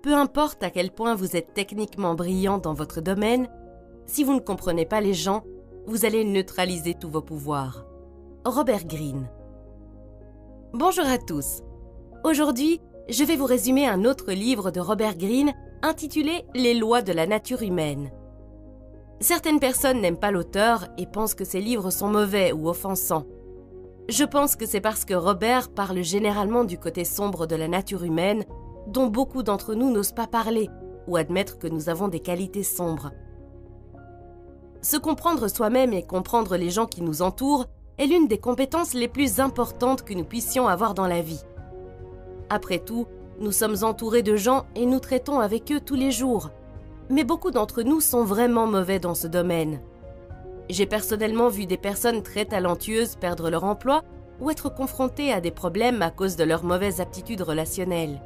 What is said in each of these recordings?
peu importe à quel point vous êtes techniquement brillant dans votre domaine, si vous ne comprenez pas les gens, vous allez neutraliser tous vos pouvoirs. Robert Greene. Bonjour à tous. Aujourd'hui, je vais vous résumer un autre livre de Robert Greene intitulé « Les lois de la nature humaine ». Certaines personnes n'aiment pas l'auteur et pensent que ses livres sont mauvais ou offensants. Je pense que c'est parce que Robert parle généralement du côté sombre de la nature humaine, dont beaucoup d'entre nous n'osent pas parler ou admettre que nous avons des qualités sombres. Se comprendre soi-même et comprendre les gens qui nous entourent est l'une des compétences les plus importantes que nous puissions avoir dans la vie. Après tout, nous sommes entourés de gens et nous traitons avec eux tous les jours. Mais beaucoup d'entre nous sont vraiment mauvais dans ce domaine. J'ai personnellement vu des personnes très talentueuses perdre leur emploi ou être confrontées à des problèmes à cause de leurs mauvaises aptitudes relationnelles.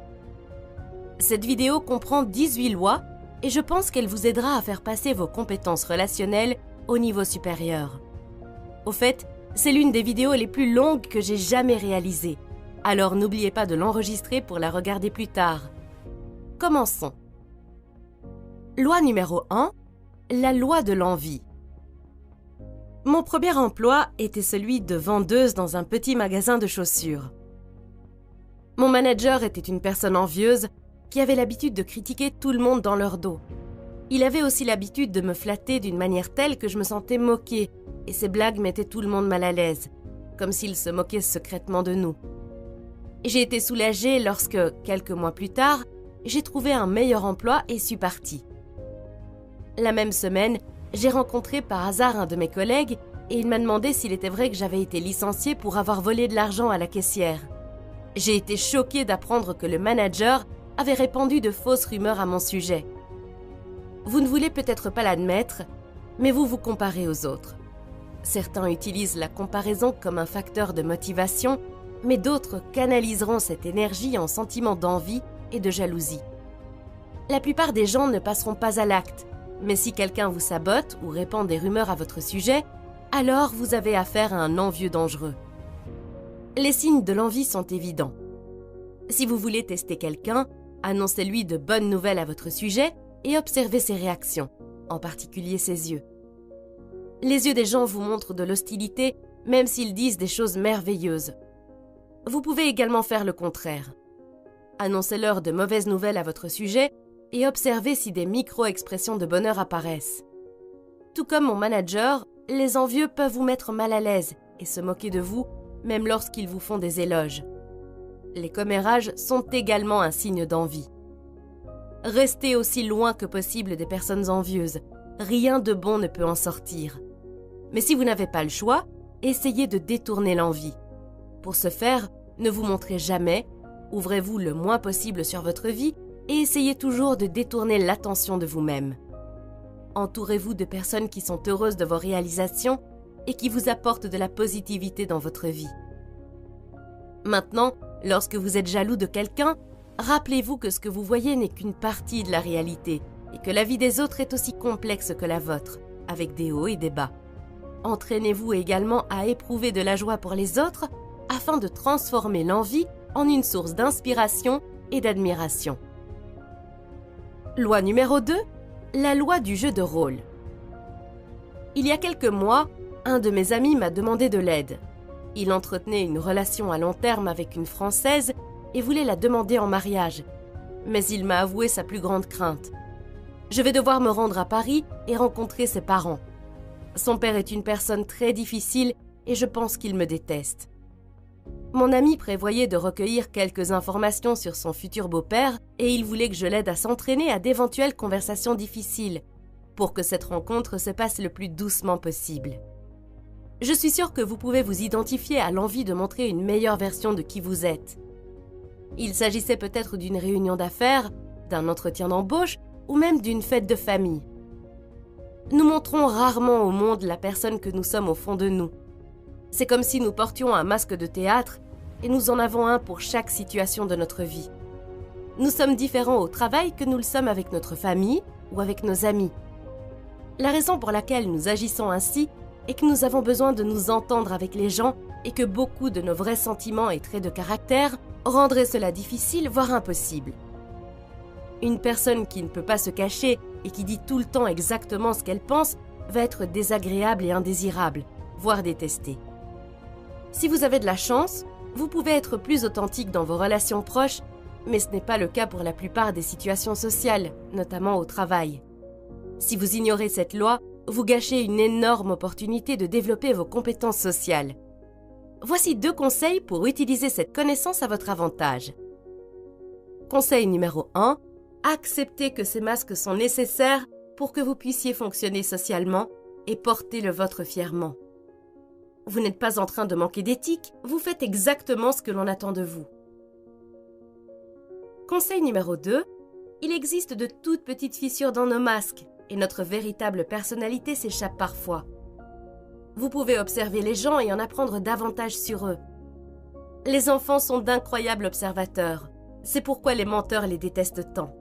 Cette vidéo comprend 18 lois et je pense qu'elle vous aidera à faire passer vos compétences relationnelles au niveau supérieur. Au fait, c'est l'une des vidéos les plus longues que j'ai jamais réalisées. Alors n'oubliez pas de l'enregistrer pour la regarder plus tard. Commençons. Loi numéro 1, la loi de l'envie. Mon premier emploi était celui de vendeuse dans un petit magasin de chaussures. Mon manager était une personne envieuse qui avait l'habitude de critiquer tout le monde dans leur dos. Il avait aussi l'habitude de me flatter d'une manière telle que je me sentais moquée et ses blagues mettaient tout le monde mal à l'aise, comme s'il se moquait secrètement de nous. J'ai été soulagée lorsque, quelques mois plus tard, j'ai trouvé un meilleur emploi et suis partie. La même semaine, j'ai rencontré par hasard un de mes collègues et il m'a demandé s'il était vrai que j'avais été licenciée pour avoir volé de l'argent à la caissière. J'ai été choquée d'apprendre que le manager avait répandu de fausses rumeurs à mon sujet. Vous ne voulez peut-être pas l'admettre, mais vous vous comparez aux autres. Certains utilisent la comparaison comme un facteur de motivation, mais d'autres canaliseront cette énergie en sentiments d'envie et de jalousie. La plupart des gens ne passeront pas à l'acte, mais si quelqu'un vous sabote ou répand des rumeurs à votre sujet, alors vous avez affaire à un envieux dangereux. Les signes de l'envie sont évidents. Si vous voulez tester quelqu'un, annoncez-lui de bonnes nouvelles à votre sujet et observez ses réactions, en particulier ses yeux. Les yeux des gens vous montrent de l'hostilité, même s'ils disent des choses merveilleuses. Vous pouvez également faire le contraire. Annoncez-leur de mauvaises nouvelles à votre sujet et observez si des micro-expressions de bonheur apparaissent. Tout comme mon manager, les envieux peuvent vous mettre mal à l'aise et se moquer de vous, même lorsqu'ils vous font des éloges. Les commérages sont également un signe d'envie. Restez aussi loin que possible des personnes envieuses. Rien de bon ne peut en sortir. Mais si vous n'avez pas le choix, essayez de détourner l'envie. Pour ce faire, ne vous montrez jamais, ouvrez-vous le moins possible sur votre vie et essayez toujours de détourner l'attention de vous-même. Entourez-vous de personnes qui sont heureuses de vos réalisations et qui vous apportent de la positivité dans votre vie. Maintenant, lorsque vous êtes jaloux de quelqu'un, rappelez-vous que ce que vous voyez n'est qu'une partie de la réalité et que la vie des autres est aussi complexe que la vôtre, avec des hauts et des bas. Entraînez-vous également à éprouver de la joie pour les autres afin de transformer l'envie en une source d'inspiration et d'admiration. Loi numéro 2, la loi du jeu de rôle. Il y a quelques mois, un de mes amis m'a demandé de l'aide. Il entretenait une relation à long terme avec une Française et voulait la demander en mariage. Mais il m'a avoué sa plus grande crainte. Je vais devoir me rendre à Paris et rencontrer ses parents. Son père est une personne très difficile et je pense qu'il me déteste. Mon ami prévoyait de recueillir quelques informations sur son futur beau-père et il voulait que je l'aide à s'entraîner à d'éventuelles conversations difficiles pour que cette rencontre se passe le plus doucement possible. Je suis sûre que vous pouvez vous identifier à l'envie de montrer une meilleure version de qui vous êtes. Il s'agissait peut-être d'une réunion d'affaires, d'un entretien d'embauche ou même d'une fête de famille. Nous montrons rarement au monde la personne que nous sommes au fond de nous. C'est comme si nous portions un masque de théâtre et nous en avons un pour chaque situation de notre vie. Nous sommes différents au travail que nous le sommes avec notre famille ou avec nos amis. La raison pour laquelle nous agissons ainsi est que nous avons besoin de nous entendre avec les gens et que beaucoup de nos vrais sentiments et traits de caractère rendraient cela difficile, voire impossible. Une personne qui ne peut pas se cacher et qui dit tout le temps exactement ce qu'elle pense va être désagréable et indésirable, voire détestée. Si vous avez de la chance, vous pouvez être plus authentique dans vos relations proches, mais ce n'est pas le cas pour la plupart des situations sociales, notamment au travail. Si vous ignorez cette loi, vous gâchez une énorme opportunité de développer vos compétences sociales. Voici 2 conseils pour utiliser cette connaissance à votre avantage. Conseil numéro 1. Acceptez que ces masques sont nécessaires pour que vous puissiez fonctionner socialement et porter le vôtre fièrement. Vous n'êtes pas en train de manquer d'éthique, vous faites exactement ce que l'on attend de vous. Conseil numéro 2. Il existe de toutes petites fissures dans nos masques et notre véritable personnalité s'échappe parfois. Vous pouvez observer les gens et en apprendre davantage sur eux. Les enfants sont d'incroyables observateurs. C'est pourquoi les menteurs les détestent tant.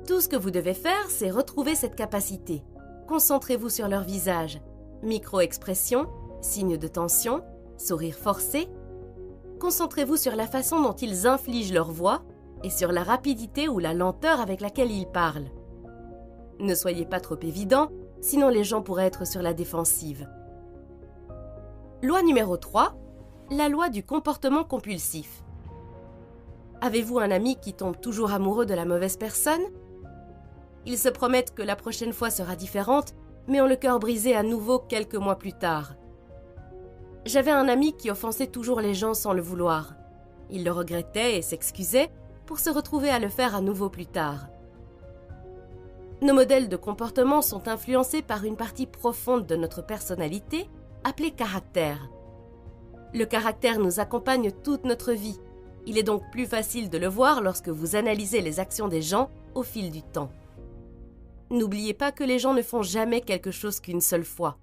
Tout ce que vous devez faire, c'est retrouver cette capacité. Concentrez-vous sur leur visage. Micro-expressions, signes de tension, sourire forcé. Concentrez-vous sur la façon dont ils infligent leur voix et sur la rapidité ou la lenteur avec laquelle ils parlent. Ne soyez pas trop évident, sinon les gens pourraient être sur la défensive. Loi numéro 3, la loi du comportement compulsif. Avez-vous un ami qui tombe toujours amoureux de la mauvaise personne? Ils se promettent que la prochaine fois sera différente, mais ont le cœur brisé à nouveau quelques mois plus tard. J'avais un ami qui offensait toujours les gens sans le vouloir. Il le regrettait et s'excusait pour se retrouver à le faire à nouveau plus tard. Nos modèles de comportement sont influencés par une partie profonde de notre personnalité, appelée caractère. Le caractère nous accompagne toute notre vie. Il est donc plus facile de le voir lorsque vous analysez les actions des gens au fil du temps. N'oubliez pas que les gens ne font jamais quelque chose qu'une seule fois.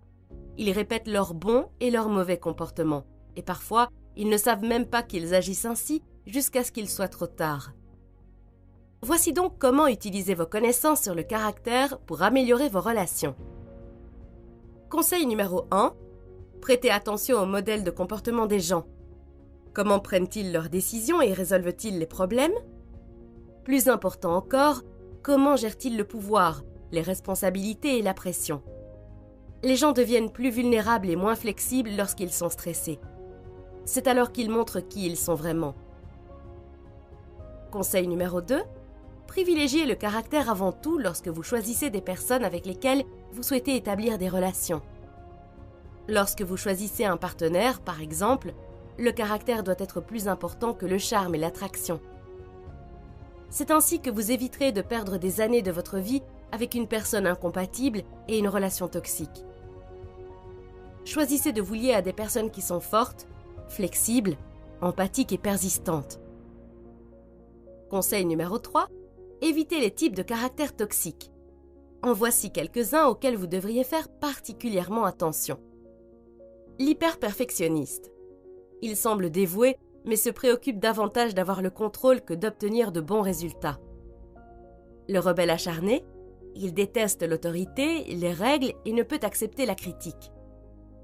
Ils répètent leurs bons et leurs mauvais comportements, et parfois, ils ne savent même pas qu'ils agissent ainsi jusqu'à ce qu'il soit trop tard. Voici donc comment utiliser vos connaissances sur le caractère pour améliorer vos relations. Conseil numéro 1. Prêtez attention au modèle de comportement des gens. Comment prennent-ils leurs décisions et résolvent-ils les problèmes? Plus important encore, comment gèrent-ils le pouvoir, les responsabilités et la pression? Les gens deviennent plus vulnérables et moins flexibles lorsqu'ils sont stressés. C'est alors qu'ils montrent qui ils sont vraiment. Conseil numéro 2. Privilégiez le caractère avant tout lorsque vous choisissez des personnes avec lesquelles vous souhaitez établir des relations. Lorsque vous choisissez un partenaire, par exemple, le caractère doit être plus important que le charme et l'attraction. C'est ainsi que vous éviterez de perdre des années de votre vie avec une personne incompatible et une relation toxique. Choisissez de vous lier à des personnes qui sont fortes, flexibles, empathiques et persistantes. Conseil numéro 3. Évitez les types de caractères toxiques. En voici quelques-uns auxquels vous devriez faire particulièrement attention. L'hyperperfectionniste. Il semble dévoué, mais se préoccupe davantage d'avoir le contrôle que d'obtenir de bons résultats. Le rebelle acharné. Il déteste l'autorité, les règles et ne peut accepter la critique.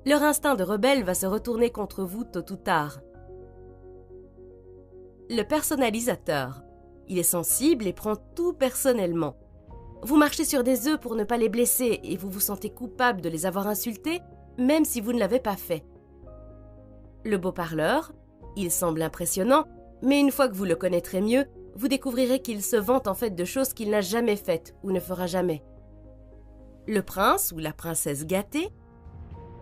Leur instinct de rebelle va se retourner contre vous tôt ou tard. Le personnalisateur. Il est sensible et prend tout personnellement. Vous marchez sur des œufs pour ne pas les blesser et vous vous sentez coupable de les avoir insultés, même si vous ne l'avez pas fait. Le beau parleur. Il semble impressionnant, mais une fois que vous le connaîtrez mieux, vous découvrirez qu'il se vante en fait de choses qu'il n'a jamais faites ou ne fera jamais. Le prince ou la princesse gâtée.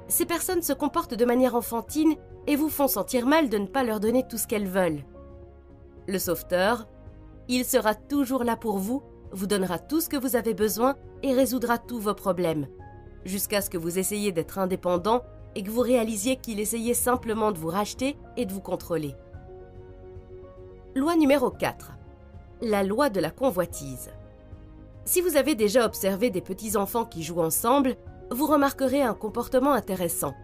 Ces personnes se comportent de manière enfantine et vous font sentir mal de ne pas leur donner tout ce qu'elles veulent. Le sauveteur. Il sera toujours là pour vous, vous donnera tout ce que vous avez besoin et résoudra tous vos problèmes, jusqu'à ce que vous essayiez d'être indépendant et que vous réalisiez qu'il essayait simplement de vous racheter et de vous contrôler. Loi numéro 4. La loi de la convoitise. Si vous avez déjà observé des petits-enfants qui jouent ensemble, vous remarquerez un comportement intéressant.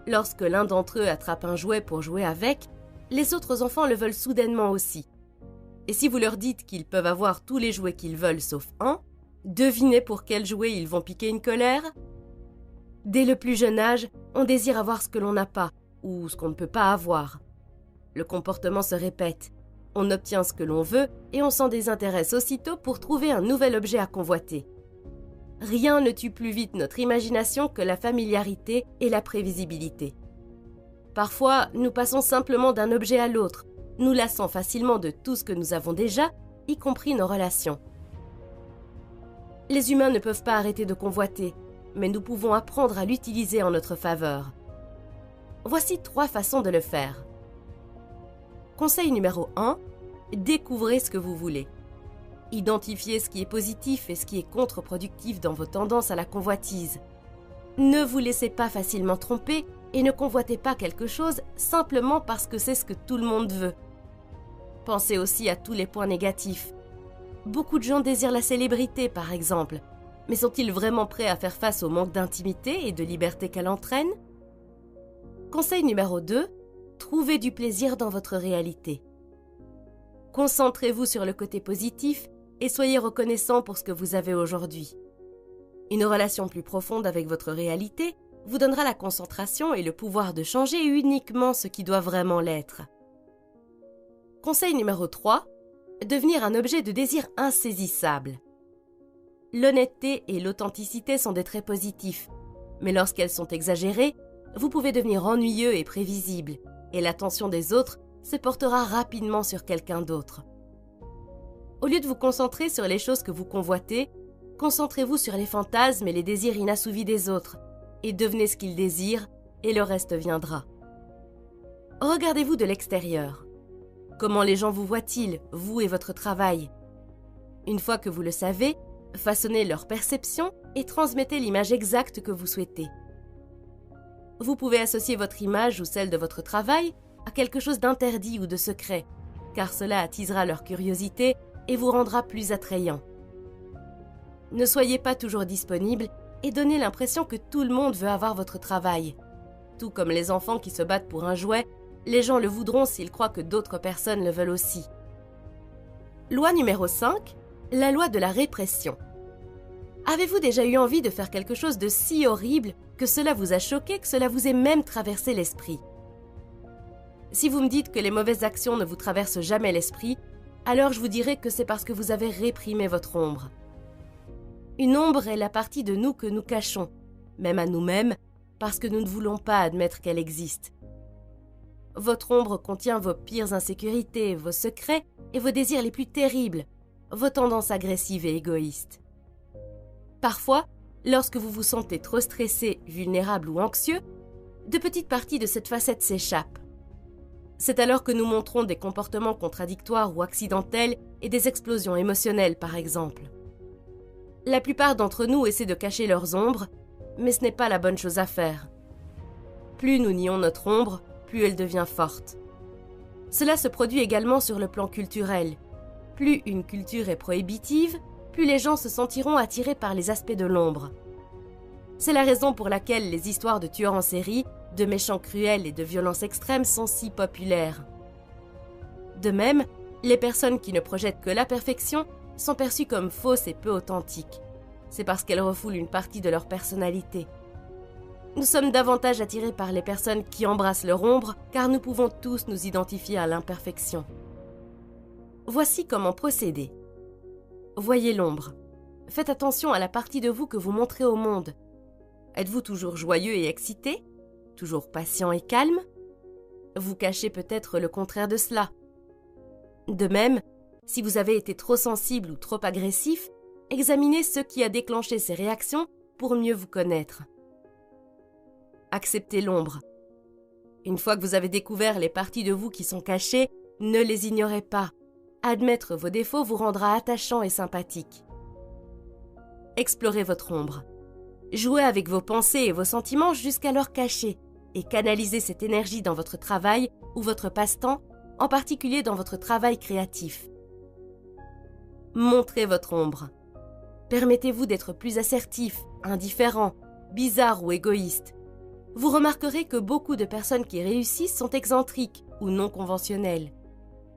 Lorsque l'un d'entre eux attrape un jouet pour jouer avec, les autres enfants le veulent soudainement aussi. Et si vous leur dites qu'ils peuvent avoir tous les jouets qu'ils veulent sauf un, devinez pour quel jouet ils vont piquer une colère? Dès le plus jeune âge, on désire avoir ce que l'on n'a pas ou ce qu'on ne peut pas avoir. Le comportement se répète. On obtient ce que l'on veut et on s'en désintéresse aussitôt pour trouver un nouvel objet à convoiter. Rien ne tue plus vite notre imagination que la familiarité et la prévisibilité. Parfois, nous passons simplement d'un objet à l'autre, nous lassant facilement de tout ce que nous avons déjà, y compris nos relations. Les humains ne peuvent pas arrêter de convoiter, mais nous pouvons apprendre à l'utiliser en notre faveur. Voici 3 façons de le faire. Conseil numéro 1, découvrez ce que vous voulez. Identifiez ce qui est positif et ce qui est contre-productif dans vos tendances à la convoitise. Ne vous laissez pas facilement tromper et ne convoitez pas quelque chose simplement parce que c'est ce que tout le monde veut. Pensez aussi à tous les points négatifs. Beaucoup de gens désirent la célébrité, par exemple, mais sont-ils vraiment prêts à faire face au manque d'intimité et de liberté qu'elle entraîne? Conseil numéro 2, trouvez du plaisir dans votre réalité. Concentrez-vous sur le côté positif et soyez reconnaissant pour ce que vous avez aujourd'hui. Une relation plus profonde avec votre réalité vous donnera la concentration et le pouvoir de changer uniquement ce qui doit vraiment l'être. Conseil numéro 3, devenir un objet de désir insaisissable. L'honnêteté et l'authenticité sont des traits positifs, mais lorsqu'elles sont exagérées, vous pouvez devenir ennuyeux et prévisible, et l'attention des autres se portera rapidement sur quelqu'un d'autre. Au lieu de vous concentrer sur les choses que vous convoitez, concentrez-vous sur les fantasmes et les désirs inassouvis des autres, et devenez ce qu'ils désirent, et le reste viendra. Regardez-vous de l'extérieur. Comment les gens vous voient-ils, vous et votre travail? Une fois que vous le savez, façonnez leur perception et transmettez l'image exacte que vous souhaitez. Vous pouvez associer votre image ou celle de votre travail à quelque chose d'interdit ou de secret, car cela attisera leur curiosité et vous rendra plus attrayant. Ne soyez pas toujours disponible et donnez l'impression que tout le monde veut avoir votre travail. Tout comme les enfants qui se battent pour un jouet, les gens le voudront s'ils croient que d'autres personnes le veulent aussi. Loi numéro 5, la loi de la répression. Avez-vous déjà eu envie de faire quelque chose de si horrible que cela vous a choqué, que cela vous ait même traversé l'esprit? Si vous me dites que les mauvaises actions ne vous traversent jamais l'esprit, alors je vous dirai que c'est parce que vous avez réprimé votre ombre. Une ombre est la partie de nous que nous cachons, même à nous-mêmes, parce que nous ne voulons pas admettre qu'elle existe. Votre ombre contient vos pires insécurités, vos secrets et vos désirs les plus terribles, vos tendances agressives et égoïstes. Parfois, lorsque vous vous sentez trop stressé, vulnérable ou anxieux, de petites parties de cette facette s'échappent. C'est alors que nous montrons des comportements contradictoires ou accidentels et des explosions émotionnelles, par exemple. La plupart d'entre nous essaient de cacher leurs ombres, mais ce n'est pas la bonne chose à faire. Plus nous nions notre ombre, plus elle devient forte. Cela se produit également sur le plan culturel. Plus une culture est prohibitive, plus les gens se sentiront attirés par les aspects de l'ombre. C'est la raison pour laquelle les histoires de tueurs en série, de méchants cruels et de violences extrêmes sont si populaires. De même, les personnes qui ne projettent que la perfection sont perçues comme fausses et peu authentiques. C'est parce qu'elles refoulent une partie de leur personnalité. Nous sommes davantage attirés par les personnes qui embrassent leur ombre, car nous pouvons tous nous identifier à l'imperfection. Voici comment procéder. Voyez l'ombre. Faites attention à la partie de vous que vous montrez au monde. Êtes-vous toujours joyeux et excité? Toujours patient et calme? Vous cachez peut-être le contraire de cela. De même, si vous avez été trop sensible ou trop agressif, examinez ce qui a déclenché ces réactions pour mieux vous connaître. Acceptez l'ombre. Une fois que vous avez découvert les parties de vous qui sont cachées, ne les ignorez pas. Admettre vos défauts vous rendra attachant et sympathique. Explorez votre ombre. Jouez avec vos pensées et vos sentiments jusqu'à leur cacher et canalisez cette énergie dans votre travail ou votre passe-temps, en particulier dans votre travail créatif. Montrez votre ombre. Permettez-vous d'être plus assertif, indifférent, bizarre ou égoïste. Vous remarquerez que beaucoup de personnes qui réussissent sont excentriques ou non conventionnelles.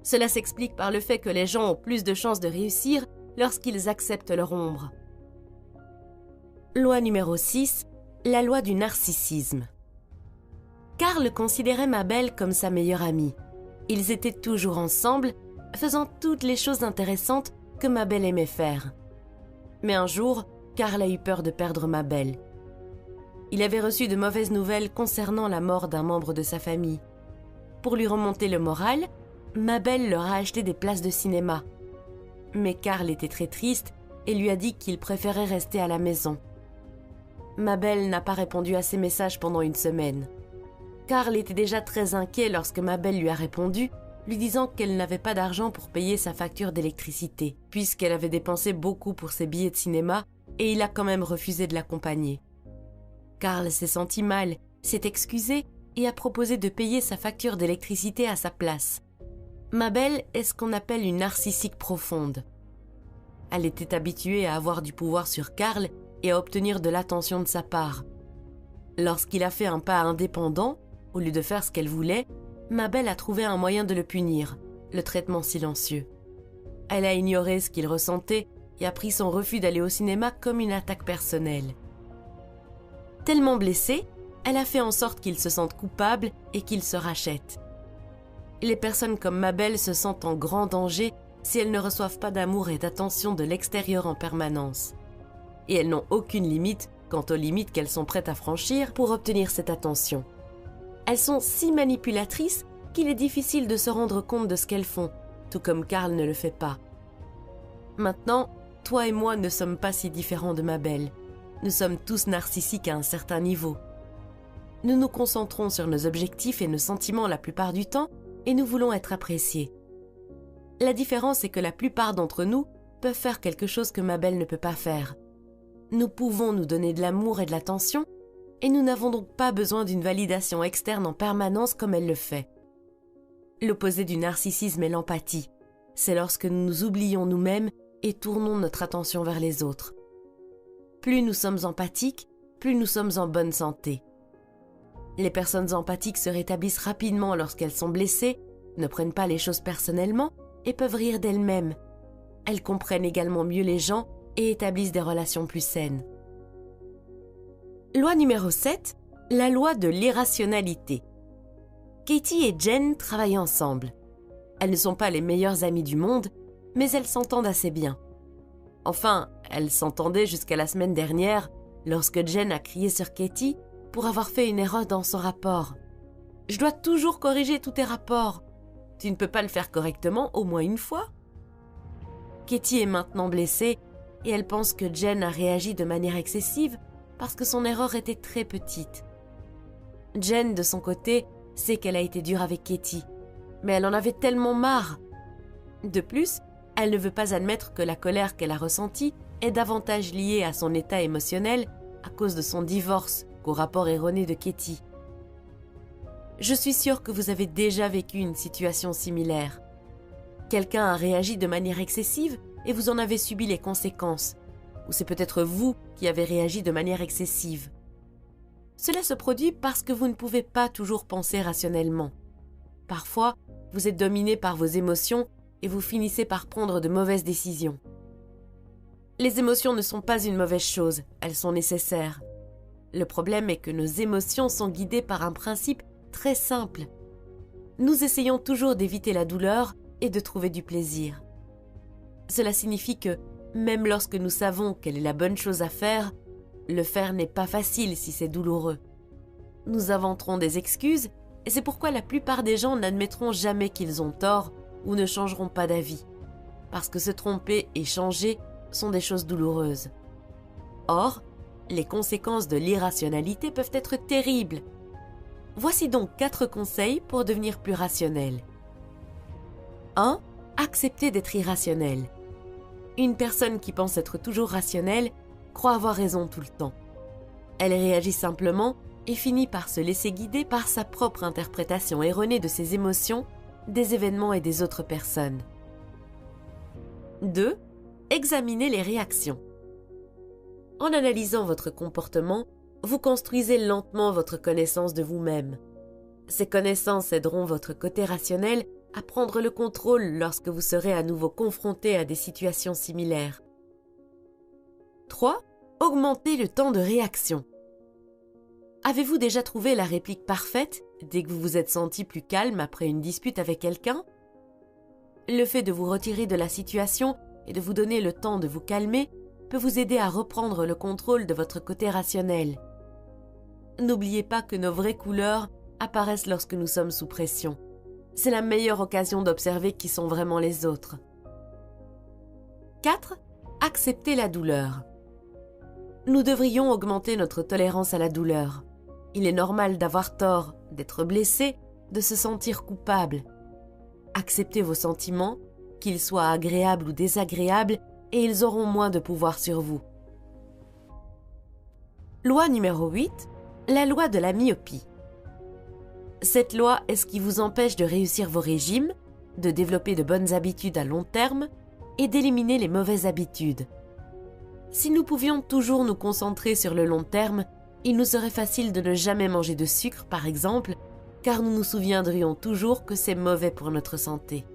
Cela s'explique par le fait que les gens ont plus de chances de réussir lorsqu'ils acceptent leur ombre. Loi numéro 6, la loi du narcissisme. Karl considérait Mabel comme sa meilleure amie. Ils étaient toujours ensemble, faisant toutes les choses intéressantes que Mabel aimait faire. Mais un jour, Carl a eu peur de perdre Mabel. Il avait reçu de mauvaises nouvelles concernant la mort d'un membre de sa famille. Pour lui remonter le moral, Mabel leur a acheté des places de cinéma. Mais Carl était très triste et lui a dit qu'il préférait rester à la maison. Mabel n'a pas répondu à ses messages pendant une semaine. Carl était déjà très inquiet lorsque Mabel lui a répondu, lui disant qu'elle n'avait pas d'argent pour payer sa facture d'électricité, puisqu'elle avait dépensé beaucoup pour ses billets de cinéma et il a quand même refusé de l'accompagner. Carl s'est senti mal, s'est excusé et a proposé de payer sa facture d'électricité à sa place. Mabel est ce qu'on appelle une narcissique profonde. Elle était habituée à avoir du pouvoir sur Carl et à obtenir de l'attention de sa part. Lorsqu'il a fait un pas indépendant, au lieu de faire ce qu'elle voulait, Mabel a trouvé un moyen de le punir, le traitement silencieux. Elle a ignoré ce qu'il ressentait et a pris son refus d'aller au cinéma comme une attaque personnelle. Tellement blessée, elle a fait en sorte qu'il se sente coupable et qu'il se rachète. Les personnes comme Mabel se sentent en grand danger si elles ne reçoivent pas d'amour et d'attention de l'extérieur en permanence. Et elles n'ont aucune limite quant aux limites qu'elles sont prêtes à franchir pour obtenir cette attention. Elles sont si manipulatrices qu'il est difficile de se rendre compte de ce qu'elles font, tout comme Carl ne le fait pas. Maintenant, toi et moi ne sommes pas si différents de Mabel. Nous sommes tous narcissiques à un certain niveau. Nous nous concentrons sur nos objectifs et nos sentiments la plupart du temps et nous voulons être appréciés. La différence est que la plupart d'entre nous peuvent faire quelque chose que Mabel ne peut pas faire. Nous pouvons nous donner de l'amour et de l'attention et nous n'avons donc pas besoin d'une validation externe en permanence comme elle le fait. L'opposé du narcissisme est l'empathie. C'est lorsque nous nous oublions nous-mêmes et tournons notre attention vers les autres. Plus nous sommes empathiques, plus nous sommes en bonne santé. Les personnes empathiques se rétablissent rapidement lorsqu'elles sont blessées, ne prennent pas les choses personnellement et peuvent rire d'elles-mêmes. Elles comprennent également mieux les gens et établissent des relations plus saines. Loi numéro 7, la loi de l'irrationalité. Katie et Jen travaillent ensemble. Elles ne sont pas les meilleures amies du monde, mais elles s'entendent assez bien. Enfin, elles s'entendaient jusqu'à la semaine dernière, lorsque Jen a crié sur Katie pour avoir fait une erreur dans son rapport. « Je dois toujours corriger tous tes rapports. Tu ne peux pas le faire correctement au moins une fois ?» Katie est maintenant blessée et elle pense que Jen a réagi de manière excessive parce que son erreur était très petite. Jen, de son côté, sait qu'elle a été dure avec Katie, mais elle en avait tellement marre. De plus, elle ne veut pas admettre que la colère qu'elle a ressentie est davantage liée à son état émotionnel à cause de son divorce qu'au rapport erroné de Katie. Je suis sûre que vous avez déjà vécu une situation similaire. Quelqu'un a réagi de manière excessive et vous en avez subi les conséquences. Ou c'est peut-être vous qui avez réagi de manière excessive. Cela se produit parce que vous ne pouvez pas toujours penser rationnellement. Parfois, vous êtes dominé par vos émotions et vous finissez par prendre de mauvaises décisions. Les émotions ne sont pas une mauvaise chose, elles sont nécessaires. Le problème est que nos émotions sont guidées par un principe très simple. Nous essayons toujours d'éviter la douleur et de trouver du plaisir. Cela signifie que, même lorsque nous savons quelle est la bonne chose à faire, le faire n'est pas facile si c'est douloureux. Nous inventerons des excuses et c'est pourquoi la plupart des gens n'admettront jamais qu'ils ont tort ou ne changeront pas d'avis, parce que se tromper et changer sont des choses douloureuses. Or, les conséquences de l'irrationalité peuvent être terribles. Voici donc 4 conseils pour devenir plus rationnel. 1. Accepter d'être irrationnel. Une personne qui pense être toujours rationnelle croit avoir raison tout le temps. Elle réagit simplement et finit par se laisser guider par sa propre interprétation erronée de ses émotions, des événements et des autres personnes. 2. Examinez les réactions. En analysant votre comportement, vous construisez lentement votre connaissance de vous-même. Ces connaissances aideront votre côté rationnel à prendre le contrôle lorsque vous serez à nouveau confronté à des situations similaires. 3. Augmentez le temps de réaction. Avez-vous déjà trouvé la réplique parfaite dès que vous vous êtes senti plus calme après une dispute avec quelqu'un ? Le fait de vous retirer de la situation et de vous donner le temps de vous calmer peut vous aider à reprendre le contrôle de votre côté rationnel. N'oubliez pas que nos vraies couleurs apparaissent lorsque nous sommes sous pression. C'est la meilleure occasion d'observer qui sont vraiment les autres. 4. Accepter la douleur. Nous devrions augmenter notre tolérance à la douleur. Il est normal d'avoir tort, d'être blessé, de se sentir coupable. Acceptez vos sentiments, qu'ils soient agréables ou désagréables, et ils auront moins de pouvoir sur vous. Loi numéro 8. La loi de la myopie. Cette loi est ce qui vous empêche de réussir vos régimes, de développer de bonnes habitudes à long terme et d'éliminer les mauvaises habitudes. Si nous pouvions toujours nous concentrer sur le long terme, il nous serait facile de ne jamais manger de sucre, par exemple, car nous nous souviendrions toujours que c'est mauvais pour notre santé.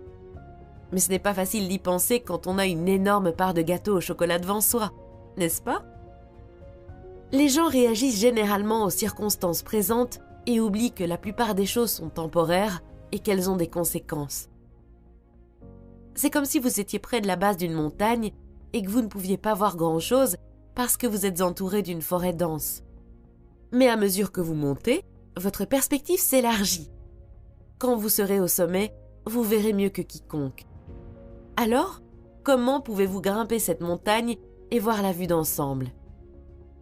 Mais ce n'est pas facile d'y penser quand on a une énorme part de gâteau au chocolat devant soi, n'est-ce pas? Les gens réagissent généralement aux circonstances présentes et oublient que la plupart des choses sont temporaires et qu'elles ont des conséquences. C'est comme si vous étiez près de la base d'une montagne et que vous ne pouviez pas voir grand-chose parce que vous êtes entouré d'une forêt dense. Mais à mesure que vous montez, votre perspective s'élargit. Quand vous serez au sommet, vous verrez mieux que quiconque. Alors, comment pouvez-vous grimper cette montagne et voir la vue d'ensemble?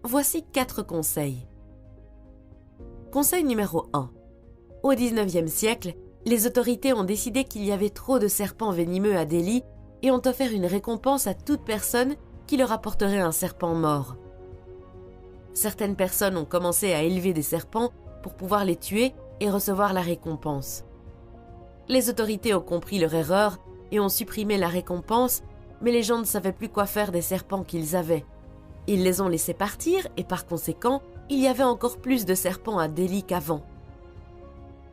Voici 4 conseils. Conseil numéro 1. Au XIXe siècle, les autorités ont décidé qu'il y avait trop de serpents venimeux à Delhi et ont offert une récompense à toute personne qui leur apporterait un serpent mort. Certaines personnes ont commencé à élever des serpents pour pouvoir les tuer et recevoir la récompense. Les autorités ont compris leur erreur et ont supprimé la récompense, mais les gens ne savaient plus quoi faire des serpents qu'ils avaient. Ils les ont laissés partir et par conséquent, il y avait encore plus de serpents à Delhi qu'avant.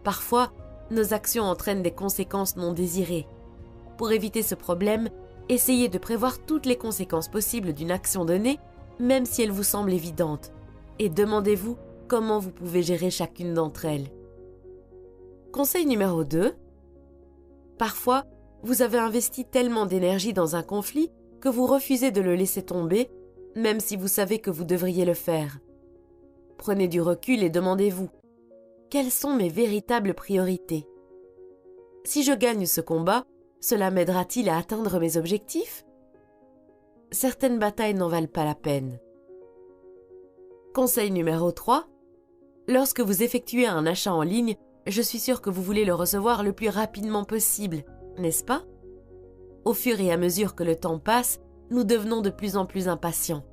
Parfois, nos actions entraînent des conséquences non désirées. Pour éviter ce problème, essayez de prévoir toutes les conséquences possibles d'une action donnée, même si elle vous semble évidente, et demandez-vous comment vous pouvez gérer chacune d'entre elles. Conseil numéro 2. Parfois, vous avez investi tellement d'énergie dans un conflit que vous refusez de le laisser tomber, même si vous savez que vous devriez le faire. Prenez du recul et demandez-vous « Quelles sont mes véritables priorités ? Si je gagne ce combat, cela m'aidera-t-il à atteindre mes objectifs ? Certaines batailles n'en valent pas la peine. » Conseil numéro 3. Lorsque vous effectuez un achat en ligne, je suis sûre que vous voulez le recevoir le plus rapidement possible, n'est-ce pas? Au fur et à mesure que le temps passe, nous devenons de plus en plus impatients.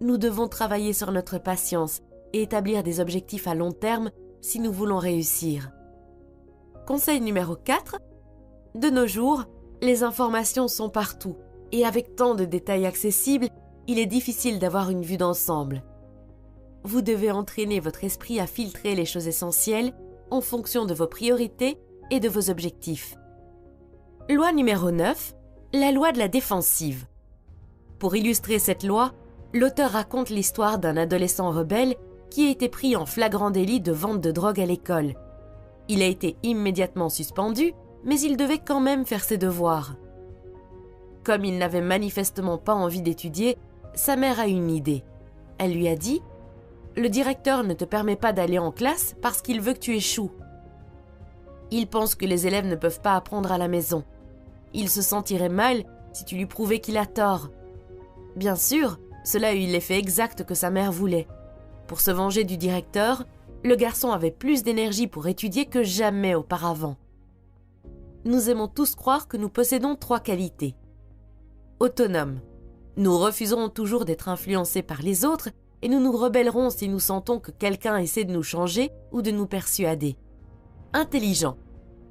Nous devons travailler sur notre patience et établir des objectifs à long terme si nous voulons réussir. Conseil numéro 4. De nos jours, les informations sont partout et avec tant de détails accessibles, il est difficile d'avoir une vue d'ensemble. Vous devez entraîner votre esprit à filtrer les choses essentielles en fonction de vos priorités et de vos objectifs. Loi numéro 9. La loi de la défensive. Pour illustrer cette loi, l'auteur raconte l'histoire d'un adolescent rebelle qui a été pris en flagrant délit de vente de drogue à l'école. Il a été immédiatement suspendu, mais il devait quand même faire ses devoirs. Comme il n'avait manifestement pas envie d'étudier, sa mère a une idée. Elle lui a dit « Le directeur ne te permet pas d'aller en classe parce qu'il veut que tu échoues. Il pense que les élèves ne peuvent pas apprendre à la maison. Il se sentirait mal si tu lui prouvais qu'il a tort. » Bien sûr, cela a eu l'effet exact que sa mère voulait. Pour se venger du directeur, le garçon avait plus d'énergie pour étudier que jamais auparavant. Nous aimons tous croire que nous possédons 3 qualités. Autonome. Nous refuserons toujours d'être influencés par les autres et nous nous rebellerons si nous sentons que quelqu'un essaie de nous changer ou de nous persuader. Intelligent.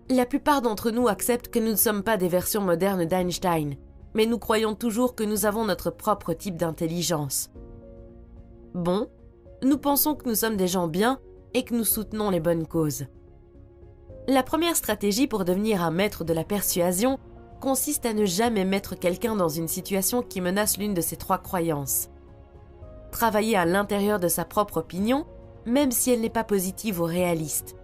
La plupart d'entre nous acceptent que nous ne sommes pas des versions modernes d'Einstein, mais nous croyons toujours que nous avons notre propre type d'intelligence. Bon, nous pensons que nous sommes des gens bien et que nous soutenons les bonnes causes. La première stratégie pour devenir un maître de la persuasion consiste à ne jamais mettre quelqu'un dans une situation qui menace l'une de ces 3 croyances. Travailler à l'intérieur de sa propre opinion, même si elle n'est pas positive ou réaliste.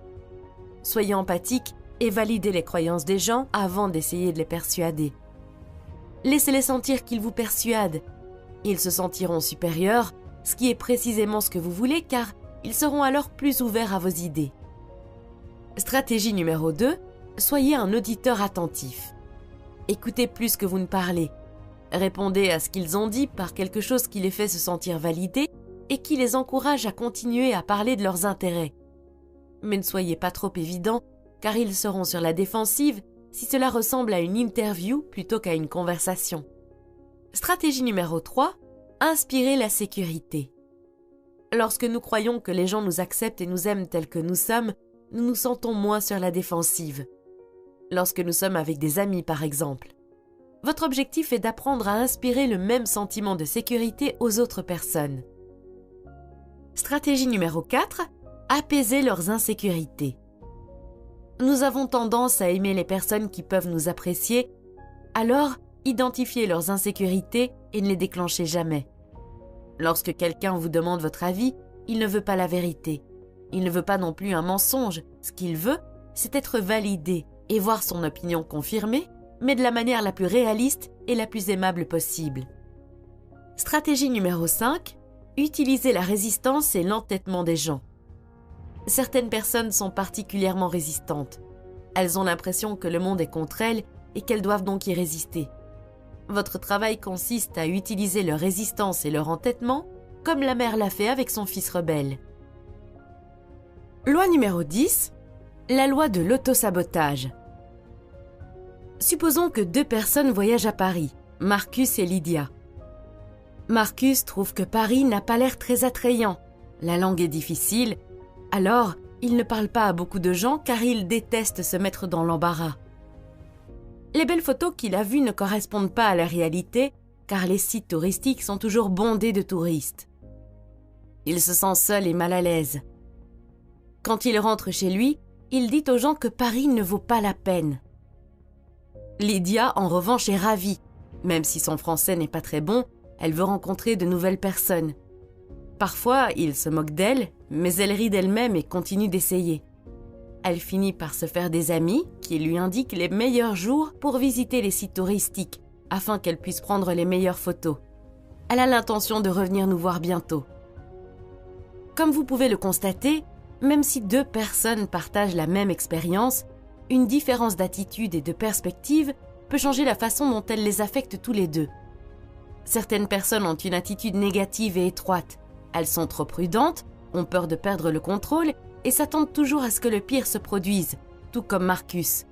Soyez empathique et validez les croyances des gens avant d'essayer de les persuader. Laissez-les sentir qu'ils vous persuadent. Ils se sentiront supérieurs, ce qui est précisément ce que vous voulez, car ils seront alors plus ouverts à vos idées. Stratégie numéro 2, soyez un auditeur attentif. Écoutez plus que vous ne parlez. Répondez à ce qu'ils ont dit par quelque chose qui les fait se sentir validés et qui les encourage à continuer à parler de leurs intérêts. Mais ne soyez pas trop évident, car ils seront sur la défensive si cela ressemble à une interview plutôt qu'à une conversation. Stratégie numéro 3, inspirez la sécurité. Lorsque nous croyons que les gens nous acceptent et nous aiment tels que nous sommes, nous nous sentons moins sur la défensive. Lorsque nous sommes avec des amis, par exemple. Votre objectif est d'apprendre à inspirer le même sentiment de sécurité aux autres personnes. Stratégie numéro 4, apaiser leurs insécurités. Nous avons tendance à aimer les personnes qui peuvent nous apprécier, alors identifiez leurs insécurités et ne les déclenchez jamais. Lorsque quelqu'un vous demande votre avis, il ne veut pas la vérité. Il ne veut pas non plus un mensonge. Ce qu'il veut, c'est être validé et voir son opinion confirmée, mais de la manière la plus réaliste et la plus aimable possible. Stratégie numéro 5, utilisez la résistance et l'entêtement des gens. Certaines personnes sont particulièrement résistantes. Elles ont l'impression que le monde est contre elles et qu'elles doivent donc y résister. Votre travail consiste à utiliser leur résistance et leur entêtement, comme la mère l'a fait avec son fils rebelle. Loi numéro 10, la loi de l'autosabotage. Supposons que 2 personnes voyagent à Paris, Marcus et Lydia. Marcus trouve que Paris n'a pas l'air très attrayant. La langue est difficile, alors il ne parle pas à beaucoup de gens car il déteste se mettre dans l'embarras. Les belles photos qu'il a vues ne correspondent pas à la réalité car les sites touristiques sont toujours bondés de touristes. Il se sent seul et mal à l'aise. Quand il rentre chez lui, il dit aux gens que Paris ne vaut pas la peine. Lydia, en revanche, est ravie. Même si son français n'est pas très bon, elle veut rencontrer de nouvelles personnes. Parfois, il se moque d'elle, mais elle rit d'elle-même et continue d'essayer. Elle finit par se faire des amis qui lui indiquent les meilleurs jours pour visiter les sites touristiques, afin qu'elle puisse prendre les meilleures photos. Elle a l'intention de revenir nous voir bientôt. Comme vous pouvez le constater, même si 2 personnes partagent la même expérience, une différence d'attitude et de perspective peut changer la façon dont elle les affecte tous les 2. Certaines personnes ont une attitude négative et étroite. Elles sont trop prudentes, ont peur de perdre le contrôle et s'attendent toujours à ce que le pire se produise, tout comme Marcus.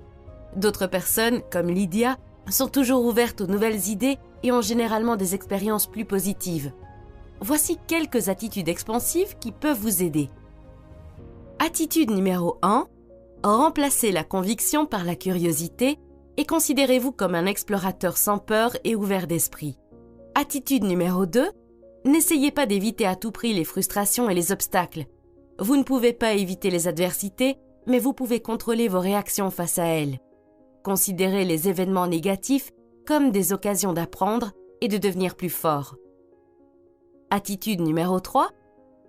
D'autres personnes, comme Lydia, sont toujours ouvertes aux nouvelles idées et ont généralement des expériences plus positives. Voici quelques attitudes expansives qui peuvent vous aider. Attitude numéro 1, remplacez la conviction par la curiosité et considérez-vous comme un explorateur sans peur et ouvert d'esprit. Attitude numéro 2, n'essayez pas d'éviter à tout prix les frustrations et les obstacles. Vous ne pouvez pas éviter les adversités, mais vous pouvez contrôler vos réactions face à elles. Considérez les événements négatifs comme des occasions d'apprendre et de devenir plus fort. Attitude numéro 3,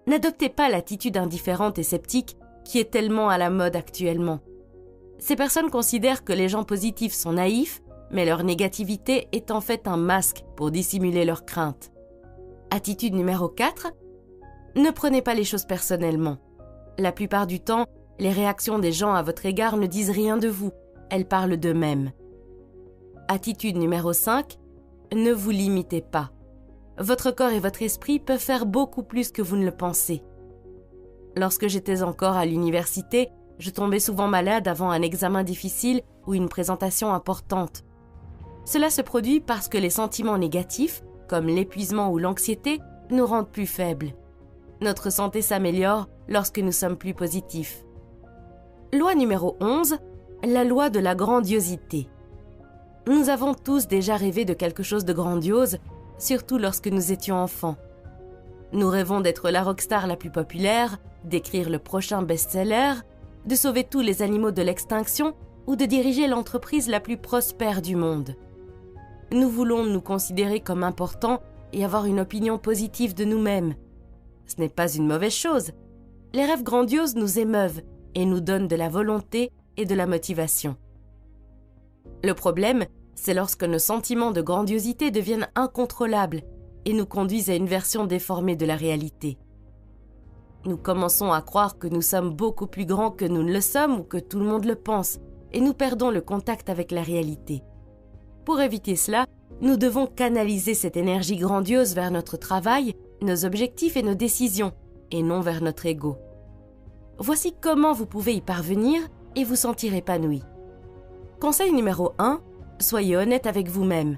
n'adoptez pas l'attitude indifférente et sceptique qui est tellement à la mode actuellement. Ces personnes considèrent que les gens positifs sont naïfs, mais leur négativité est en fait un masque pour dissimuler leurs craintes. Attitude numéro 4, ne prenez pas les choses personnellement. La plupart du temps, les réactions des gens à votre égard ne disent rien de vous, elles parlent d'eux-mêmes. Attitude numéro 5, ne vous limitez pas. Votre corps et votre esprit peuvent faire beaucoup plus que vous ne le pensez. Lorsque j'étais encore à l'université, je tombais souvent malade avant un examen difficile ou une présentation importante. Cela se produit parce que les sentiments négatifs, comme l'épuisement ou l'anxiété, nous rendent plus faibles. Notre santé s'améliore lorsque nous sommes plus positifs. Loi numéro 11, la loi de la grandiosité. Nous avons tous déjà rêvé de quelque chose de grandiose, surtout lorsque nous étions enfants. Nous rêvons d'être la rockstar la plus populaire, d'écrire le prochain best-seller, de sauver tous les animaux de l'extinction ou de diriger l'entreprise la plus prospère du monde. Nous voulons nous considérer comme importants et avoir une opinion positive de nous-mêmes. Ce n'est pas une mauvaise chose. Les rêves grandioses nous émeuvent et nous donnent de la volonté et de la motivation. Le problème, c'est lorsque nos sentiments de grandiosité deviennent incontrôlables et nous conduisent à une version déformée de la réalité. Nous commençons à croire que nous sommes beaucoup plus grands que nous ne le sommes ou que tout le monde le pense, et nous perdons le contact avec la réalité. Pour éviter cela, nous devons canaliser cette énergie grandiose vers notre travail, nos objectifs et nos décisions, et non vers notre ego. Voici comment vous pouvez y parvenir et vous sentir épanoui. Conseil numéro 1, soyez honnête avec vous-même.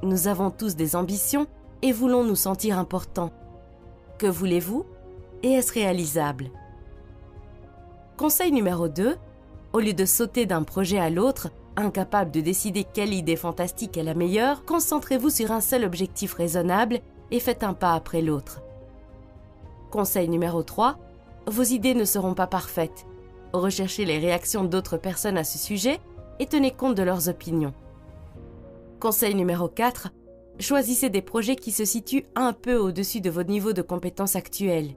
Nous avons tous des ambitions et voulons nous sentir importants. Que voulez-vous et est-ce réalisable? Conseil numéro 2, au lieu de sauter d'un projet à l'autre, incapable de décider quelle idée fantastique est la meilleure, concentrez-vous sur un seul objectif raisonnable et faites un pas après l'autre. Conseil numéro 3, vos idées ne seront pas parfaites. Recherchez les réactions d'autres personnes à ce sujet et tenez compte de leurs opinions. Conseil numéro 4, choisissez des projets qui se situent un peu au-dessus de votre niveau de compétence actuel.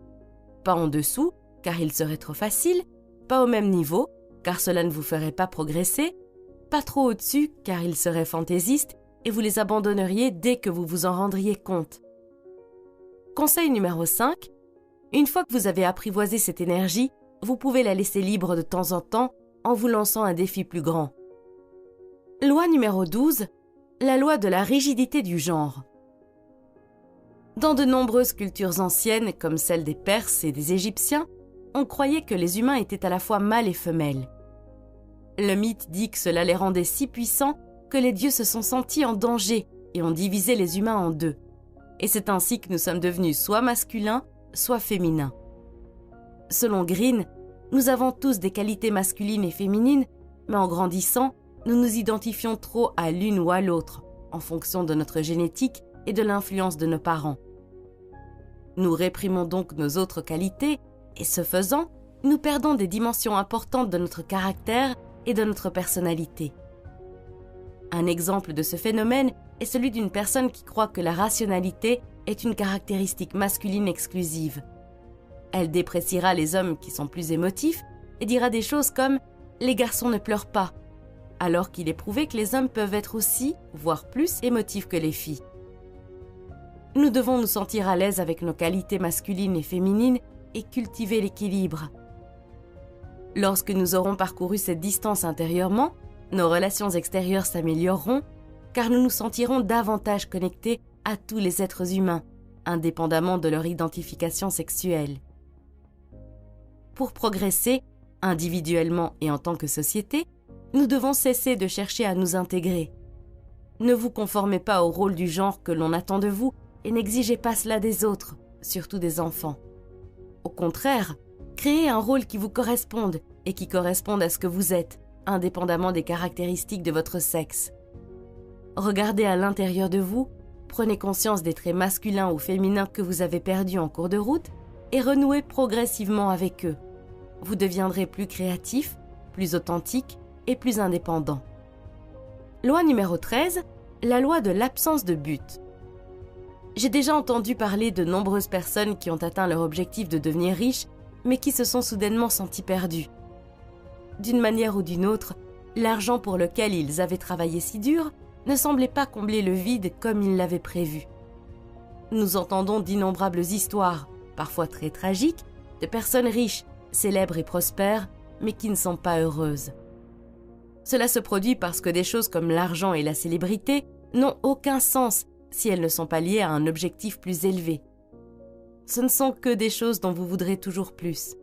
Pas en dessous, car il serait trop facile, pas au même niveau, car cela ne vous ferait pas progresser, pas trop au-dessus, car il serait fantaisiste et vous les abandonneriez dès que vous vous en rendriez compte. Conseil numéro 5, une fois que vous avez apprivoisé cette énergie, vous pouvez la laisser libre de temps en temps en vous lançant un défi plus grand. Loi numéro 12, la loi de la rigidité du genre. Dans de nombreuses cultures anciennes, comme celle des Perses et des Égyptiens, on croyait que les humains étaient à la fois mâles et femelles. Le mythe dit que cela les rendait si puissants que les dieux se sont sentis en danger et ont divisé les humains en deux. Et c'est ainsi que nous sommes devenus soit masculins, soit féminins. Selon Green, nous avons tous des qualités masculines et féminines, mais en grandissant, nous nous identifions trop à l'une ou à l'autre, en fonction de notre génétique et de l'influence de nos parents. Nous réprimons donc nos autres qualités, et ce faisant, nous perdons des dimensions importantes de notre caractère et de notre personnalité. Un exemple de ce phénomène est celui d'une personne qui croit que la rationalité est une caractéristique masculine exclusive. Elle dépréciera les hommes qui sont plus émotifs et dira des choses comme « les garçons ne pleurent pas », alors qu'il est prouvé que les hommes peuvent être aussi, voire plus, émotifs que les filles. Nous devons nous sentir à l'aise avec nos qualités masculines et féminines et cultiver l'équilibre. Lorsque nous aurons parcouru cette distance intérieurement, nos relations extérieures s'amélioreront car nous nous sentirons davantage connectés à tous les êtres humains, indépendamment de leur identification sexuelle. Pour progresser, individuellement et en tant que société, nous devons cesser de chercher à nous intégrer. Ne vous conformez pas au rôle du genre que l'on attend de vous et n'exigez pas cela des autres, surtout des enfants. Au contraire, créez un rôle qui vous corresponde et qui corresponde à ce que vous êtes, indépendamment des caractéristiques de votre sexe. Regardez à l'intérieur de vous, prenez conscience des traits masculins ou féminins que vous avez perdus en cours de route et renouez progressivement avec eux. Vous deviendrez plus créatif, plus authentique et plus indépendant. Loi numéro 13, la loi de l'absence de but. J'ai déjà entendu parler de nombreuses personnes qui ont atteint leur objectif de devenir riches, mais qui se sont soudainement senties perdues. D'une manière ou d'une autre, l'argent pour lequel ils avaient travaillé si dur ne semblait pas combler le vide comme ils l'avaient prévu. Nous entendons d'innombrables histoires, parfois très tragiques, de personnes riches, célèbres et prospères, mais qui ne sont pas heureuses. Cela se produit parce que des choses comme l'argent et la célébrité n'ont aucun sens si elles ne sont pas liées à un objectif plus élevé. Ce ne sont que des choses dont vous voudrez toujours plus.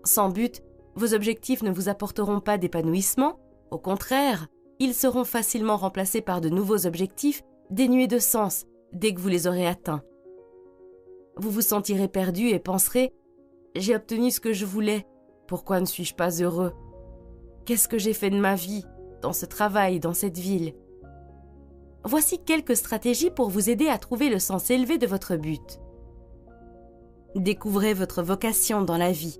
Sans but, vos objectifs ne vous apporteront pas d'épanouissement, au contraire, ils seront facilement remplacés par de nouveaux objectifs dénués de sens dès que vous les aurez atteints. Vous vous sentirez perdu et penserez « J'ai obtenu ce que je voulais, pourquoi ne suis-je pas heureux ? Qu'est-ce que j'ai fait de ma vie, dans ce travail, dans cette ville ?» Voici quelques stratégies pour vous aider à trouver le sens élevé de votre but. Découvrez votre vocation dans la vie.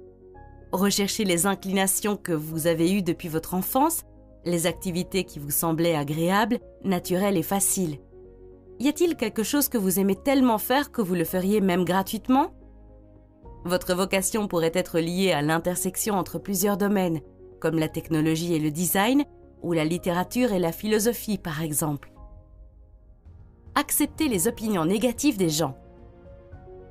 Recherchez les inclinations que vous avez eues depuis votre enfance, les activités qui vous semblaient agréables, naturelles et faciles. Y a-t-il quelque chose que vous aimez tellement faire que vous le feriez même gratuitement ? Votre vocation pourrait être liée à l'intersection entre plusieurs domaines, comme la technologie et le design, ou la littérature et la philosophie par exemple. Acceptez les opinions négatives des gens.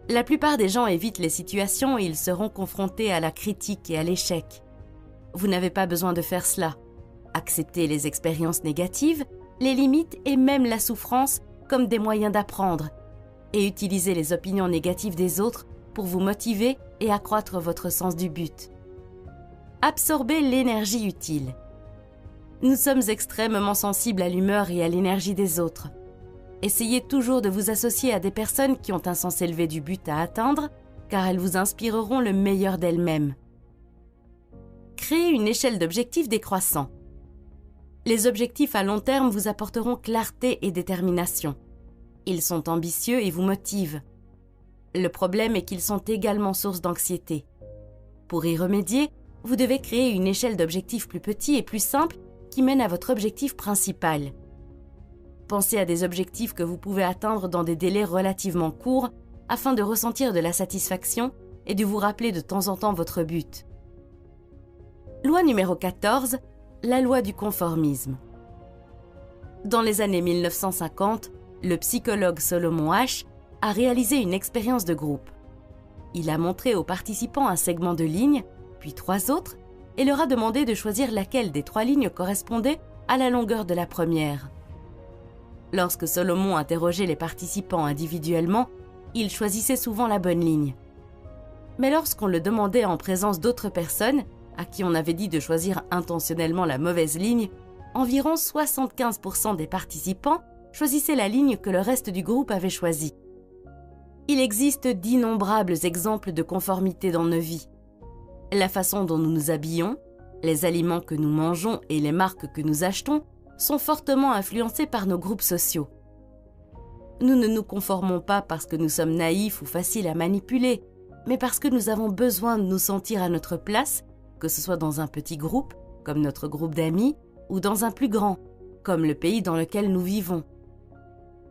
La plupart des gens évitent les situations où ils seront confrontés à la critique et à l'échec. Vous n'avez pas besoin de faire cela. Acceptez les expériences négatives, les limites et même la souffrance comme des moyens d'apprendre, et utilisez les opinions négatives des autres pour vous motiver et accroître votre sens du but. Absorbez l'énergie utile. Nous sommes extrêmement sensibles à l'humeur et à l'énergie des autres. Essayez toujours de vous associer à des personnes qui ont un sens élevé du but à atteindre, car elles vous inspireront le meilleur d'elles-mêmes. Créez une échelle d'objectifs décroissants. Les objectifs à long terme vous apporteront clarté et détermination. Ils sont ambitieux et vous motivent. Le problème est qu'ils sont également source d'anxiété. Pour y remédier, vous devez créer une échelle d'objectifs plus petits et plus simples qui mène à votre objectif principal. Pensez à des objectifs que vous pouvez atteindre dans des délais relativement courts afin de ressentir de la satisfaction et de vous rappeler de temps en temps votre but. Loi numéro 14, la loi du conformisme. Dans les années 1950, le psychologue Solomon Asch a réalisé une expérience de groupe. Il a montré aux participants un segment de ligne, puis 3 autres, et leur a demandé de choisir laquelle des 3 lignes correspondait à la longueur de la première. Lorsque Solomon interrogeait les participants individuellement, il choisissait souvent la bonne ligne. Mais lorsqu'on le demandait en présence d'autres personnes, à qui on avait dit de choisir intentionnellement la mauvaise ligne, environ 75% des participants choisissaient la ligne que le reste du groupe avait choisie. Il existe d'innombrables exemples de conformité dans nos vies. La façon dont nous nous habillons, les aliments que nous mangeons et les marques que nous achetons sont fortement influencés par nos groupes sociaux. Nous ne nous conformons pas parce que nous sommes naïfs ou faciles à manipuler, mais parce que nous avons besoin de nous sentir à notre place, que ce soit dans un petit groupe, comme notre groupe d'amis, ou dans un plus grand, comme le pays dans lequel nous vivons.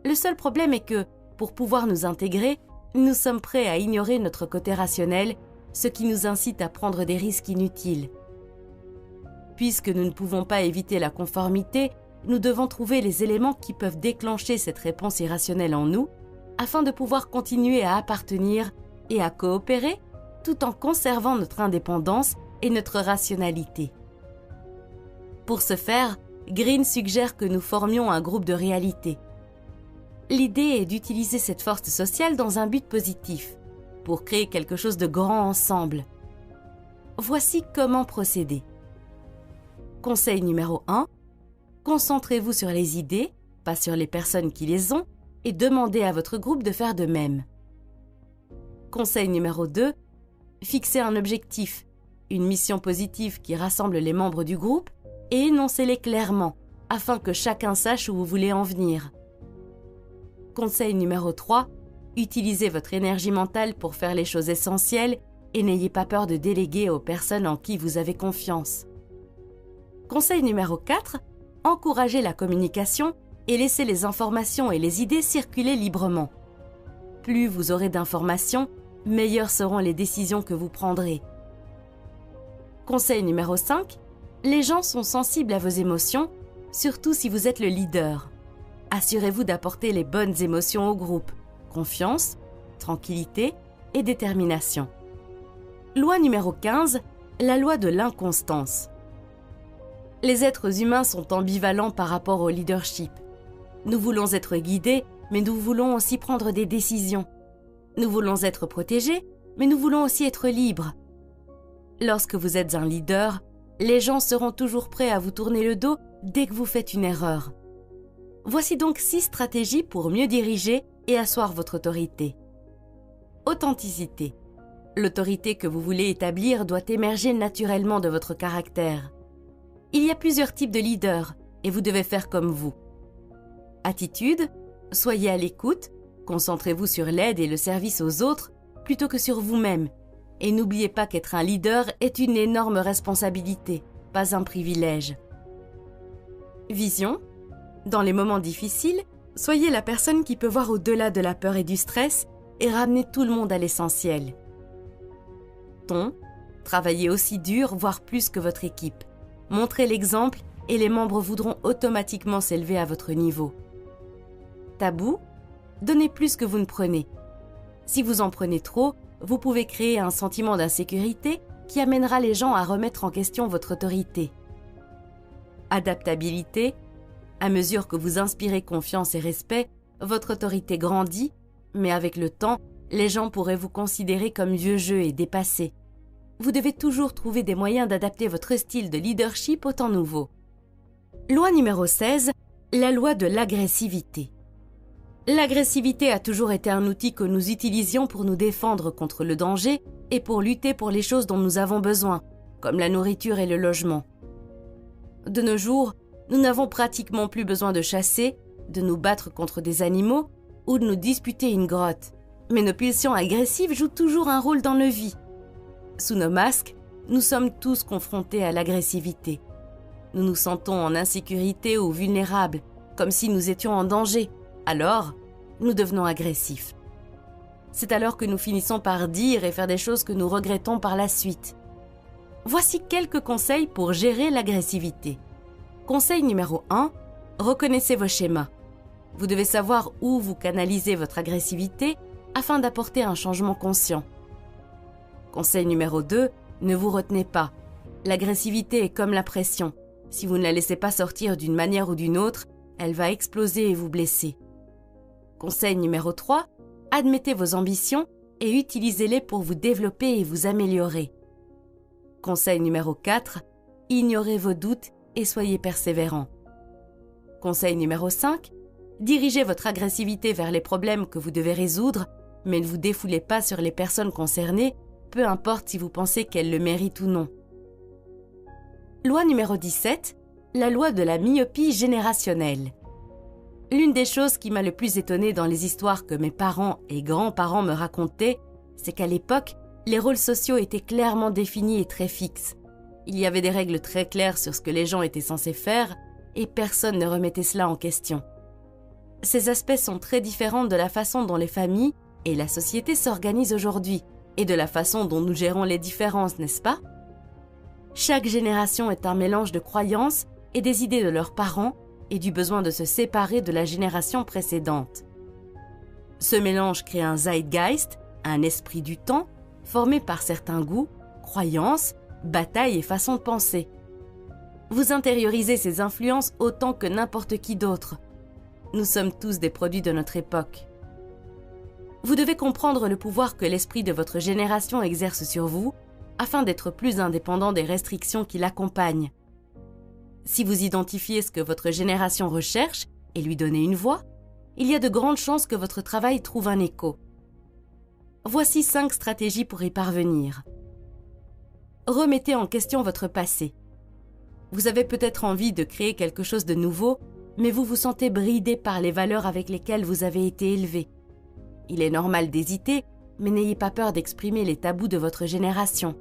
Le seul problème est que, pour pouvoir nous intégrer, nous sommes prêts à ignorer notre côté rationnel, ce qui nous incite à prendre des risques inutiles. Puisque nous ne pouvons pas éviter la conformité, nous devons trouver les éléments qui peuvent déclencher cette réponse irrationnelle en nous, afin de pouvoir continuer à appartenir et à coopérer, tout en conservant notre indépendance et notre rationalité. Pour ce faire, Green suggère que nous formions un groupe de réalité. L'idée est d'utiliser cette force sociale dans un but positif, pour créer quelque chose de grand ensemble. Voici comment procéder. Conseil numéro 1. Concentrez-vous sur les idées, pas sur les personnes qui les ont, et demandez à votre groupe de faire de même. Conseil numéro 2. Fixez un objectif, une mission positive qui rassemble les membres du groupe, et énoncez-les clairement, afin que chacun sache où vous voulez en venir. Conseil numéro 3. Utilisez votre énergie mentale pour faire les choses essentielles et n'ayez pas peur de déléguer aux personnes en qui vous avez confiance. Conseil numéro 4. Encouragez la communication et laissez les informations et les idées circuler librement. Plus vous aurez d'informations, meilleures seront les décisions que vous prendrez. Conseil numéro 5. Les gens sont sensibles à vos émotions, surtout si vous êtes le leader. Assurez-vous d'apporter les bonnes émotions au groupe, confiance, tranquillité et détermination. Loi numéro 15, la loi de l'inconstance. Les êtres humains sont ambivalents par rapport au leadership. Nous voulons être guidés, mais nous voulons aussi prendre des décisions. Nous voulons être protégés, mais nous voulons aussi être libres. Lorsque vous êtes un leader, les gens seront toujours prêts à vous tourner le dos dès que vous faites une erreur. Voici donc 6 stratégies pour mieux diriger et asseoir votre autorité. Authenticité. L'autorité que vous voulez établir doit émerger naturellement de votre caractère. Il y a plusieurs types de leaders et vous devez faire comme vous. Attitude. Soyez à l'écoute, concentrez-vous sur l'aide et le service aux autres plutôt que sur vous-même. Et n'oubliez pas qu'être un leader est une énorme responsabilité, pas un privilège. Vision. Dans les moments difficiles, soyez la personne qui peut voir au-delà de la peur et du stress et ramener tout le monde à l'essentiel. Ton. Travaillez aussi dur, voire plus que votre équipe. Montrez l'exemple et les membres voudront automatiquement s'élever à votre niveau. Tabou, donnez plus que vous ne prenez. Si vous en prenez trop, vous pouvez créer un sentiment d'insécurité qui amènera les gens à remettre en question votre autorité. Adaptabilité, à mesure que vous inspirez confiance et respect, votre autorité grandit, mais avec le temps, les gens pourraient vous considérer comme vieux jeu et dépassé. Vous devez toujours trouver des moyens d'adapter votre style de leadership au temps nouveau. Loi numéro 16, la loi de l'agressivité. L'agressivité a toujours été un outil que nous utilisions pour nous défendre contre le danger et pour lutter pour les choses dont nous avons besoin, comme la nourriture et le logement. De nos jours, nous n'avons pratiquement plus besoin de chasser, de nous battre contre des animaux ou de nous disputer une grotte. Mais nos pulsions agressives jouent toujours un rôle dans nos vies. Sous nos masques, nous sommes tous confrontés à l'agressivité. Nous nous sentons en insécurité ou vulnérables, comme si nous étions en danger. Alors, nous devenons agressifs. C'est alors que nous finissons par dire et faire des choses que nous regrettons par la suite. Voici quelques conseils pour gérer l'agressivité. Conseil numéro 1, reconnaissez vos schémas. Vous devez savoir où vous canalisez votre agressivité afin d'apporter un changement conscient. Conseil numéro 2, ne vous retenez pas. L'agressivité est comme la pression. Si vous ne la laissez pas sortir d'une manière ou d'une autre, elle va exploser et vous blesser. Conseil numéro 3, admettez vos ambitions et utilisez-les pour vous développer et vous améliorer. Conseil numéro 4, ignorez vos doutes et soyez persévérants. Conseil numéro 5, dirigez votre agressivité vers les problèmes que vous devez résoudre, mais ne vous défoulez pas sur les personnes concernées, peu importe si vous pensez qu'elles le méritent ou non. Loi numéro 17, la loi de la myopie générationnelle. L'une des choses qui m'a le plus étonnée dans les histoires que mes parents et grands-parents me racontaient, c'est qu'à l'époque, les rôles sociaux étaient clairement définis et très fixes. Il y avait des règles très claires sur ce que les gens étaient censés faire et personne ne remettait cela en question. Ces aspects sont très différents de la façon dont les familles et la société s'organisent aujourd'hui et de la façon dont nous gérons les différences, n'est-ce pas? Chaque génération est un mélange de croyances et des idées de leurs parents et du besoin de se séparer de la génération précédente. Ce mélange crée un zeitgeist, un esprit du temps, formé par certains goûts, croyances, batailles et façons de penser. Vous intériorisez ces influences autant que n'importe qui d'autre. Nous sommes tous des produits de notre époque. Vous devez comprendre le pouvoir que l'esprit de votre génération exerce sur vous afin d'être plus indépendant des restrictions qui l'accompagnent. Si vous identifiez ce que votre génération recherche et lui donnez une voix, il y a de grandes chances que votre travail trouve un écho. Voici 5 stratégies pour y parvenir. Remettez en question votre passé. Vous avez peut-être envie de créer quelque chose de nouveau, mais vous vous sentez bridé par les valeurs avec lesquelles vous avez été élevé. Il est normal d'hésiter, mais n'ayez pas peur d'exprimer les tabous de votre génération.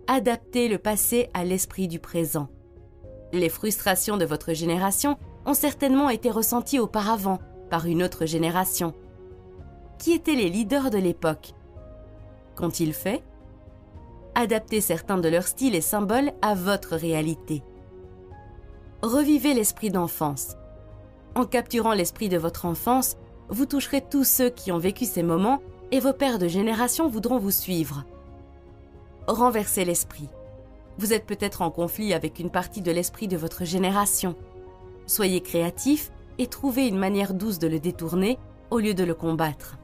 Adaptez le passé à l'esprit du présent. Les frustrations de votre génération ont certainement été ressenties auparavant par une autre génération. Qui étaient les leaders de l'époque? Qu'ont-ils fait? Adaptez certains de leurs styles et symboles à votre réalité. Revivez l'esprit d'enfance. En capturant l'esprit de votre enfance, vous toucherez tous ceux qui ont vécu ces moments et vos pères de génération voudront vous suivre. Renversez l'esprit. Vous êtes peut-être en conflit avec une partie de l'esprit de votre génération. Soyez créatif et trouvez une manière douce de le détourner au lieu de le combattre.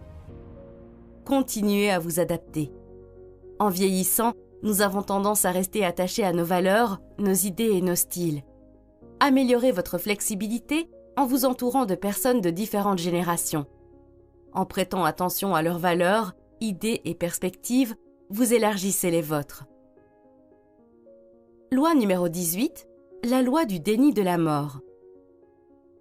Continuez à vous adapter. En vieillissant, nous avons tendance à rester attachés à nos valeurs, nos idées et nos styles. Améliorez votre flexibilité en vous entourant de personnes de différentes générations. En prêtant attention à leurs valeurs, idées et perspectives, vous élargissez les vôtres. Loi numéro 18, la loi du déni de la mort.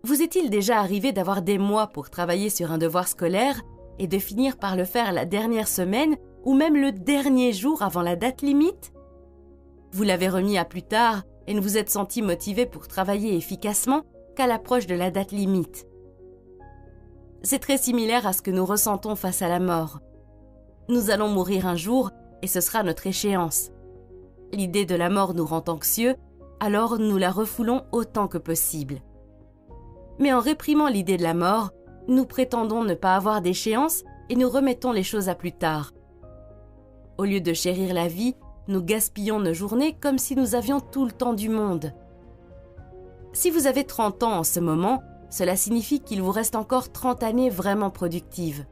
Vous est-il déjà arrivé d'avoir des mois pour travailler sur un devoir scolaire et de finir par le faire la dernière semaine ou même le dernier jour avant la date limite? Vous l'avez remis à plus tard et ne vous êtes senti motivé pour travailler efficacement qu'à l'approche de la date limite. C'est très similaire à ce que nous ressentons face à la mort. Nous allons mourir un jour et ce sera notre échéance. L'idée de la mort nous rend anxieux, alors nous la refoulons autant que possible. Mais en réprimant l'idée de la mort, nous prétendons ne pas avoir d'échéance et nous remettons les choses à plus tard. Au lieu de chérir la vie, nous gaspillons nos journées comme si nous avions tout le temps du monde. Si vous avez 30 ans en ce moment, cela signifie qu'il vous reste encore 30 années vraiment productives.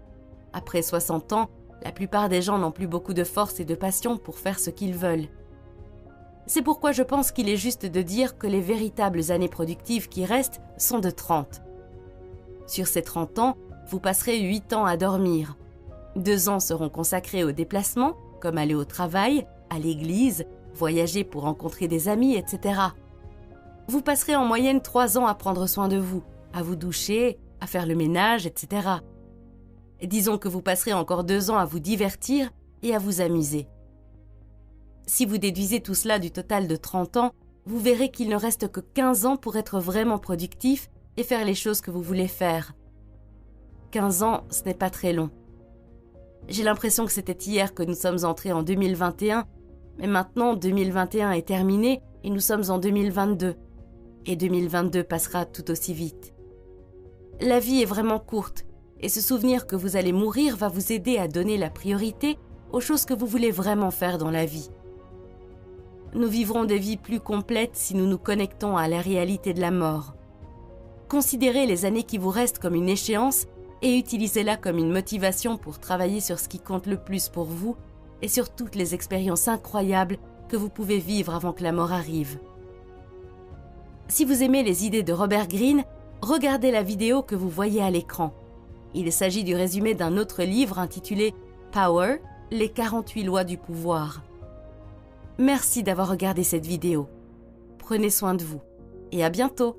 Après 60 ans, la plupart des gens n'ont plus beaucoup de force et de passion pour faire ce qu'ils veulent. C'est pourquoi je pense qu'il est juste de dire que les véritables années productives qui restent sont de 30. Sur ces 30 ans, vous passerez 8 ans à dormir. 2 ans seront consacrés aux déplacements, comme aller au travail, à l'église, voyager pour rencontrer des amis, etc. Vous passerez en moyenne 3 ans à prendre soin de vous, à vous doucher, à faire le ménage, etc. Disons que vous passerez encore 2 ans à vous divertir et à vous amuser. Si vous déduisez tout cela du total de 30 ans, vous verrez qu'il ne reste que 15 ans pour être vraiment productif et faire les choses que vous voulez faire. 15 ans, ce n'est pas très long. J'ai l'impression que c'était hier que nous sommes entrés en 2021, mais maintenant 2021 est terminé et nous sommes en 2022. Et 2022 passera tout aussi vite. La vie est vraiment courte et se souvenir que vous allez mourir va vous aider à donner la priorité aux choses que vous voulez vraiment faire dans la vie. Nous vivrons des vies plus complètes si nous nous connectons à la réalité de la mort. Considérez les années qui vous restent comme une échéance et utilisez-la comme une motivation pour travailler sur ce qui compte le plus pour vous et sur toutes les expériences incroyables que vous pouvez vivre avant que la mort arrive. Si vous aimez les idées de Robert Greene, regardez la vidéo que vous voyez à l'écran. Il s'agit du résumé d'un autre livre intitulé « Power, les 48 lois du pouvoir ». Merci d'avoir regardé cette vidéo. Prenez soin de vous et à bientôt.